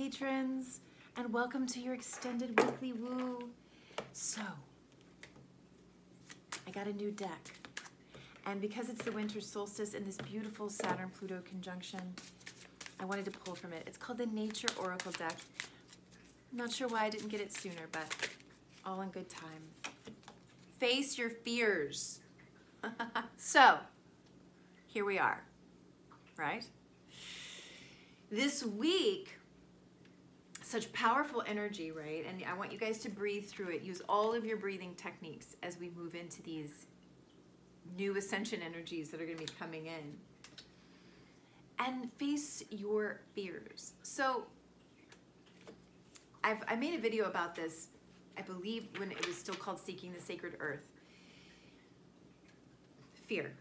patrons, and welcome to your extended weekly woo. So, I got a new deck, and because it's the winter solstice and this beautiful Saturn-Pluto conjunction, I wanted to pull from it. It's called the Nature Oracle deck. I'm not sure why I didn't get it sooner, but all in good time. Face your fears. So, here we are, right? This week, such powerful energy, right? And I want you guys to breathe through it. Use all of your breathing techniques as we move into these new ascension energies that are going to be coming in. And face your fears. So, I made a video about this, I believe, when it was still called Seeking the Sacred Earth. Fear.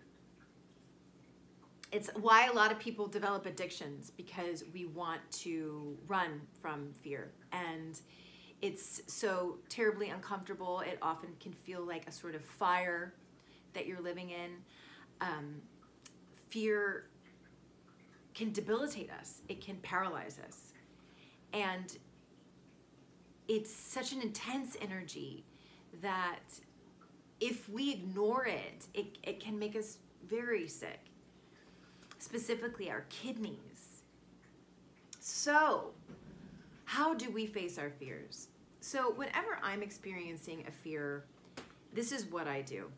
It's why a lot of people develop addictions, because we want to run from fear. And it's so terribly uncomfortable. It often can feel like a sort of fire that you're living in. Fear can debilitate us. It can paralyze us. And it's such an intense energy that if we ignore it, it can make us very sick. Specifically our kidneys. So, how do we face our fears? So, whenever I'm experiencing a fear, this is what I do.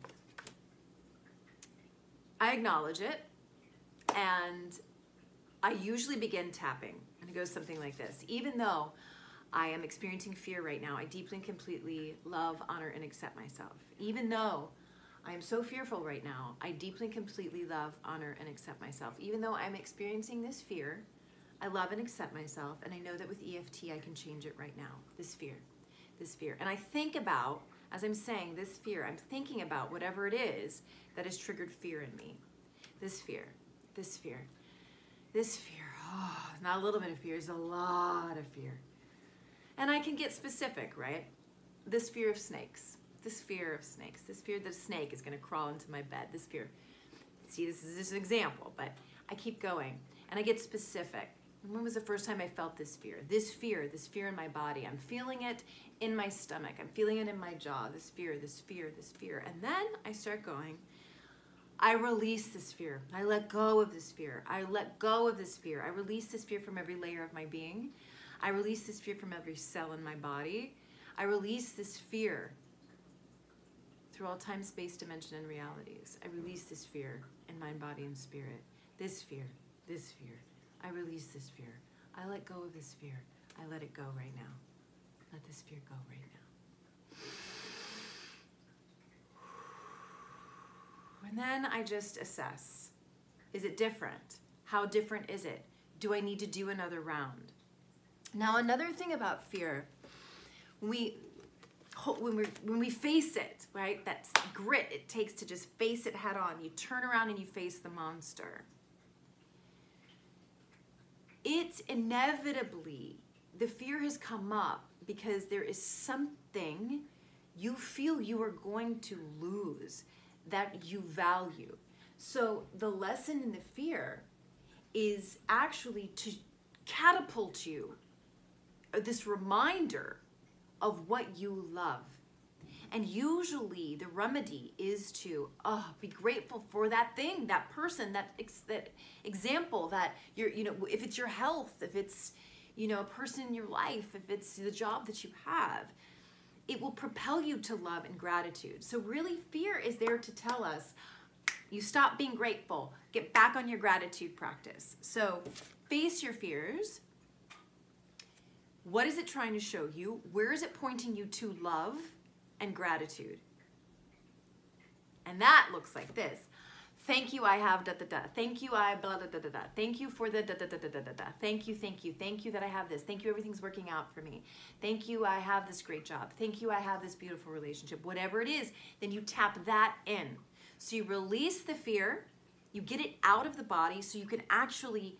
I acknowledge it, and I usually begin tapping, and it goes something like this. Even though I am experiencing fear right now, I deeply and completely love, honor, and accept myself. Even though I am so fearful right now, I deeply and completely love, honor, and accept myself. Even though I'm experiencing this fear, I love and accept myself, and I know that with EFT I can change it right now. This fear. And I think about, as I'm saying this fear, I'm thinking about whatever it is that has triggered fear in me. This fear. Oh, not a little bit of fear, it's a lot of fear. And I can get specific, right? This fear of snakes. This fear that a snake is going to crawl into my bed. This fear. See, this is just an example, but I keep going. And I get specific. When was the first time I felt this fear? This fear in my body. I'm feeling it in my stomach. I'm feeling it in my jaw. This fear. And then I start going. I release this fear. I let go of this fear. I release this fear from every layer of my being. I release this fear from every cell in my body. I release this fear through all time, space, dimension, and realities. I release this fear in mind, body, and spirit. This fear. I release this fear. I let go of this fear. I let it go right now. Let this fear go right now. And then I just assess. Is it different? How different is it? Do I need to do another round? Now, another thing about fear, when we face it, right, that grit it takes to just face it head on, you turn around and you face the monster. It inevitably, the fear has come up because there is something you feel you are going to lose that you value. So the lesson in the fear is actually to catapult you, this reminder of what you love. And usually the remedy is to be grateful for that thing, that person, that example, that if it's your health, if it's a person in your life, if it's the job that you have, it will propel you to love and gratitude. So really, fear is there to tell us, you stop being grateful, get back on your gratitude practice. So face your fears. What is it trying to show you? Where is it pointing you to love and gratitude? And that looks like this. Thank you, I have da-da-da. Thank you, I blah da-da-da-da. Thank you for the da-da-da-da-da-da. Thank you that I have this. Thank you, everything's working out for me. Thank you, I have this great job. Thank you, I have this beautiful relationship. Whatever it is, then you tap that in. So you release the fear, you get it out of the body so you can actually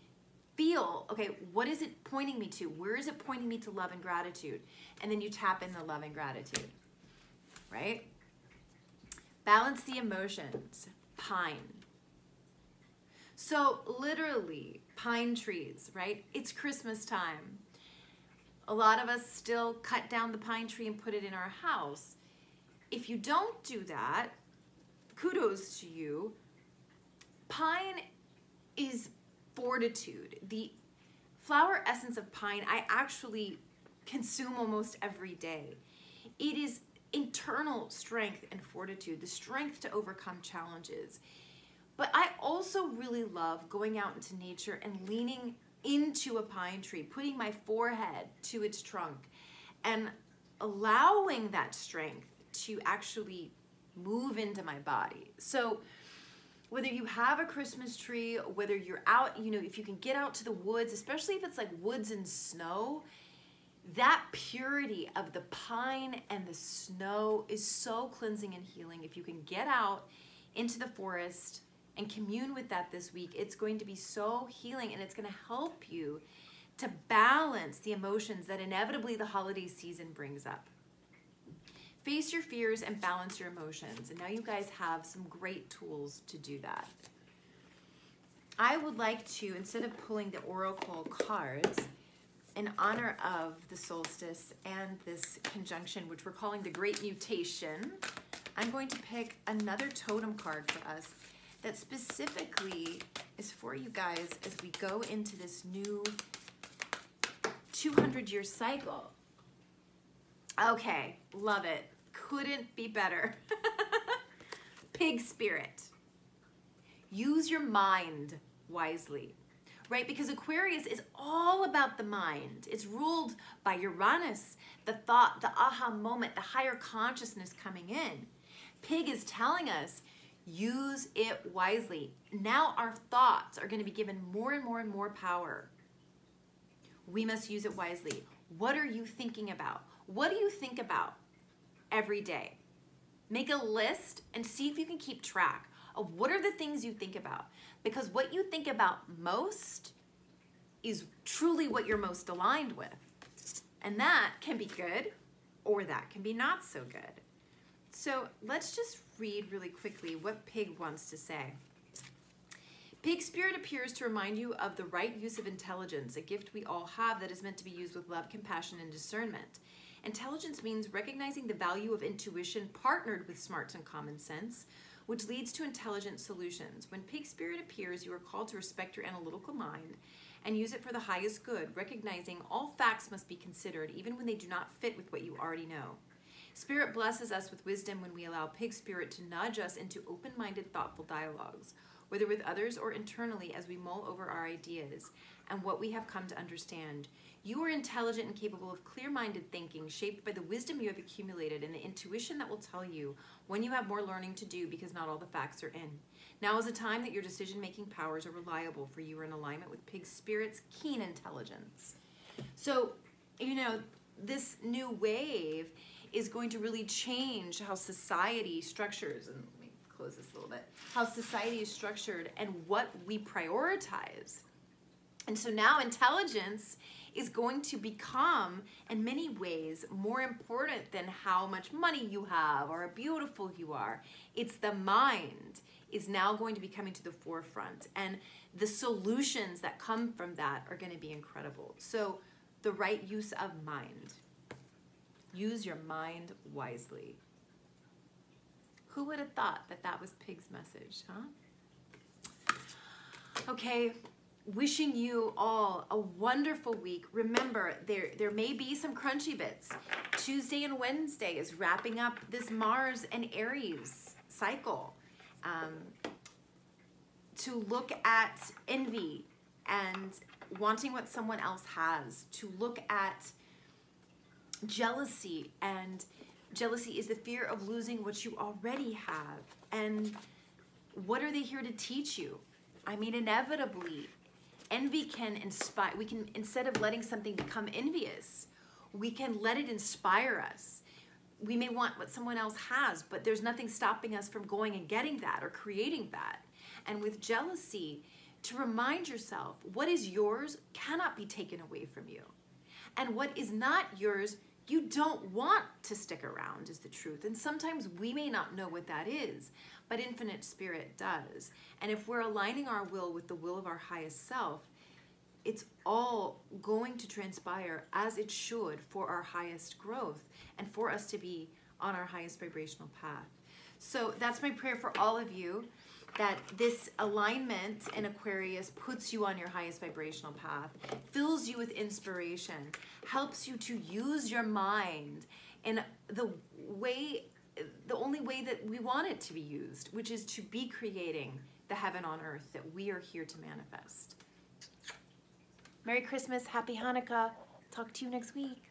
feel, okay, what is it pointing me to? Where is it pointing me to love and gratitude? And then you tap in the love and gratitude, right? Balance the emotions. Pine. So literally, pine trees, right? It's Christmas time. A lot of us still cut down the pine tree and put it in our house. If you don't do that, kudos to you. Pine is fortitude. The flower essence of pine I actually consume almost every day. It is internal strength and fortitude, the strength to overcome challenges. But I also really love going out into nature and leaning into a pine tree, putting my forehead to its trunk and allowing that strength to actually move into my body. So whether you have a Christmas tree, whether you're out, you know, if you can get out to the woods, especially if it's like woods and snow, that purity of the pine and the snow is so cleansing and healing. If you can get out into the forest and commune with that this week, it's going to be so healing, and it's going to help you to balance the emotions that inevitably the holiday season brings up. Face your fears and balance your emotions. And now you guys have some great tools to do that. I would like to, instead of pulling the oracle cards, in honor of the solstice and this conjunction, which we're calling the Great Mutation, I'm going to pick another totem card for us that specifically is for you guys as we go into this new 200-year cycle. Okay, love it. Couldn't be better. Pig spirit. Use your mind wisely, right? Because Aquarius is all about the mind. It's ruled by Uranus, the thought, the aha moment, the higher consciousness coming in. Pig is telling us, use it wisely. Now our thoughts are going to be given more and more and more power. We must use it wisely. What are you thinking about? What do you think about every day? Make a list and see if you can keep track of what are the things you think about. Because what you think about most is truly what you're most aligned with. And that can be good, or that can be not so good. So let's just read really quickly what Pig wants to say. Pig spirit appears to remind you of the right use of intelligence, a gift we all have that is meant to be used with love, compassion, and discernment. Intelligence means recognizing the value of intuition partnered with smarts and common sense, which leads to intelligent solutions. When Pig spirit appears, you are called to respect your analytical mind and use it for the highest good, recognizing all facts must be considered even when they do not fit with what you already know. Spirit blesses us with wisdom when we allow Pig spirit to nudge us into open-minded, thoughtful dialogues, whether with others or internally, as we mull over our ideas and what we have come to understand. You are intelligent and capable of clear-minded thinking, shaped by the wisdom you have accumulated and the intuition that will tell you when you have more learning to do, because not all the facts are in. Now is a time that your decision-making powers are reliable, for you are in alignment with Pig spirit's keen intelligence. So, you know, this new wave is going to really change how society structures, and let me close this a little bit, how society is structured and what we prioritize. And so now intelligence is going to become, in many ways, more important than how much money you have or how beautiful you are. It's the mind is now going to be coming to the forefront, and the solutions that come from that are going to be incredible. So the right use of mind. Use your mind wisely. Who would have thought that that was Pig's message, huh? Okay, wishing you all a wonderful week. Remember, there may be some crunchy bits. Tuesday and Wednesday is wrapping up this Mars and Aries cycle. To look at envy and wanting what someone else has. To look at jealousy, and jealousy is the fear of losing what you already have. And what are they here to teach you? I mean, inevitably, envy can inspire. We can, instead of letting something become envious, we can let it inspire us. We may want what someone else has, but there's nothing stopping us from going and getting that or creating that. And with jealousy, to remind yourself, what is yours cannot be taken away from you. And what is not yours, you don't want to stick around, is the truth. And sometimes we may not know what that is, but Infinite Spirit does. And if we're aligning our will with the will of our highest self, it's all going to transpire as it should for our highest growth and for us to be on our highest vibrational path. So that's my prayer for all of you, that this alignment in Aquarius puts you on your highest vibrational path, fills you with inspiration, helps you to use your mind in the only way that we want it to be used, which is to be creating the heaven on earth that we are here to manifest. Merry Christmas, Happy Hanukkah. Talk to you next week.